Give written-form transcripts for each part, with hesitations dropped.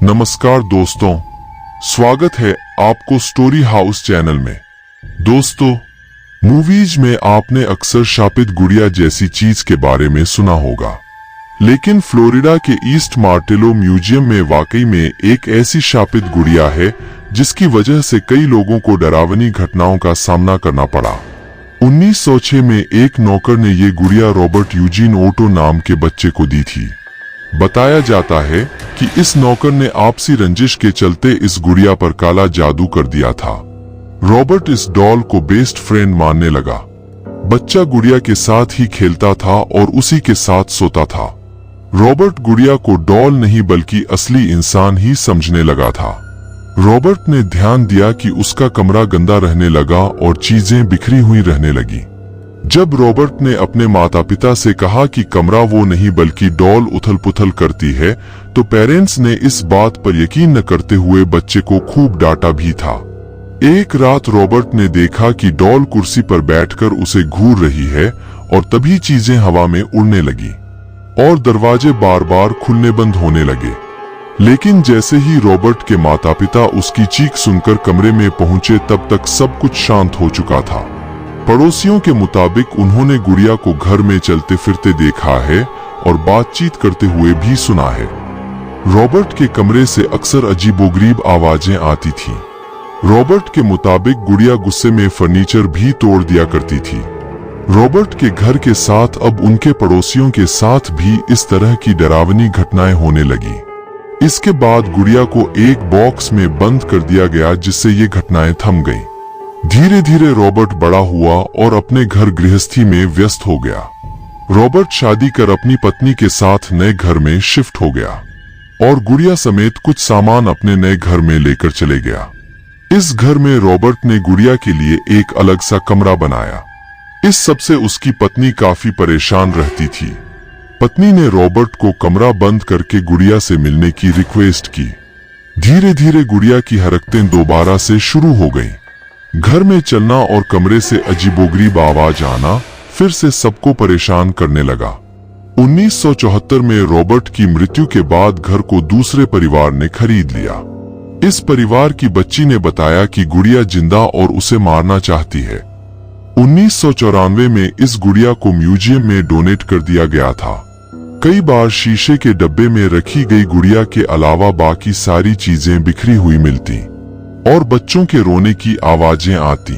नमस्कार दोस्तों, स्वागत है आपको स्टोरी हाउस चैनल में। दोस्तों, मूवीज में आपने अक्सर शापित गुड़िया जैसी चीज के बारे में सुना होगा, लेकिन फ्लोरिडा के ईस्ट मार्टेलो म्यूजियम में वाकई में एक ऐसी शापित गुड़िया है जिसकी वजह से कई लोगों को डरावनी घटनाओं का सामना करना पड़ा। 1906 में एक नौकर ने ये गुड़िया रॉबर्ट यूजीन ओटो नाम के बच्चे को दी थी। बताया जाता है कि इस नौकर ने आपसी रंजिश के चलते इस गुड़िया पर काला जादू कर दिया था। रॉबर्ट इस डॉल को बेस्ट फ्रेंड मानने लगा। बच्चा गुड़िया के साथ ही खेलता था और उसी के साथ सोता था। रॉबर्ट गुड़िया को डॉल नहीं बल्कि असली इंसान ही समझने लगा था। रॉबर्ट ने ध्यान दिया कि उसका कमरा गंदा रहने लगा और चीजें बिखरी हुई रहने लगी। जब रॉबर्ट ने अपने माता पिता से कहा कि कमरा वो नहीं बल्कि डॉल उथल पुथल करती है, तो पेरेंट्स ने इस बात पर यकीन न करते हुए बच्चे को खूब डांटा भी था। एक रात रॉबर्ट ने देखा कि डॉल कुर्सी पर बैठकर उसे घूर रही है और तभी चीजें हवा में उड़ने लगी और दरवाजे बार बार खुलने बंद होने लगे। लेकिन जैसे ही रॉबर्ट के माता पिता उसकी चीख सुनकर कमरे में पहुंचे, तब तक सब कुछ शांत हो चुका था। पड़ोसियों के मुताबिक उन्होंने गुड़िया को घर में चलते फिरते देखा है और बातचीत करते हुए भी सुना है। रॉबर्ट के कमरे से अक्सर अजीबोगरीब आवाजें आती थीं। रॉबर्ट के मुताबिक गुड़िया गुस्से में फर्नीचर भी तोड़ दिया करती थी। रॉबर्ट के घर के साथ अब उनके पड़ोसियों के साथ भी इस तरह की डरावनी घटनाएं होने लगी। इसके बाद गुड़िया को एक बॉक्स में बंद कर दिया गया, जिससे ये घटनाएं थम गईं। धीरे धीरे रॉबर्ट बड़ा हुआ और अपने घर गृहस्थी में व्यस्त हो गया। रॉबर्ट शादी कर अपनी पत्नी के साथ नए घर में शिफ्ट हो गया और गुड़िया समेत कुछ सामान अपने नए घर में लेकर चले गया। इस घर में रॉबर्ट ने गुड़िया के लिए एक अलग सा कमरा बनाया। इस सब से उसकी पत्नी काफी परेशान रहती थी। पत्नी ने रॉबर्ट को कमरा बंद करके गुड़िया से मिलने की रिक्वेस्ट की। धीरे धीरे गुड़िया की हरकतें दोबारा से शुरू हो गईं। घर में चलना और कमरे से अजीबोगरीब आवाज आना फिर से सबको परेशान करने लगा। 1974 में रॉबर्ट की मृत्यु के बाद घर को दूसरे परिवार ने खरीद लिया। इस परिवार की बच्ची ने बताया कि गुड़िया जिंदा और उसे मारना चाहती है। 1994 में इस गुड़िया को म्यूजियम में डोनेट कर दिया गया था। कई बार शीशे के डब्बे में रखी गई गुड़िया के अलावा बाकी सारी चीजें बिखरी हुई मिलती और बच्चों के रोने की आवाजें आती।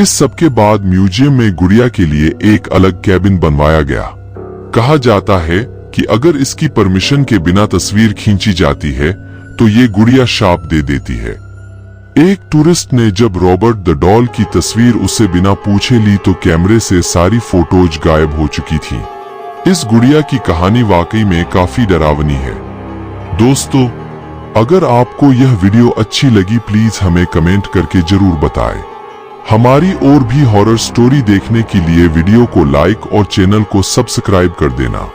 इस सब के बाद म्यूजियम में गुड़िया के लिए एक अलग कैबिन बनवाया गया। कहा जाता है कि अगर इसकी परमिशन के बिना तस्वीर खींची जाती है तो ये गुड़िया शाप दे देती है। एक टूरिस्ट ने जब रॉबर्ट द डॉल की तस्वीर उससे बिना पूछे ली तो कैमरे से सारी फोटोज गायब हो चुकी थी। इस गुड़िया की कहानी वाकई में काफी डरावनी है। दोस्तों, अगर आपको यह वीडियो अच्छी लगी, प्लीज हमें कमेंट करके जरूर बताएं। हमारी और भी हॉरर स्टोरी देखने के लिए वीडियो को लाइक और चैनल को सब्सक्राइब कर देना।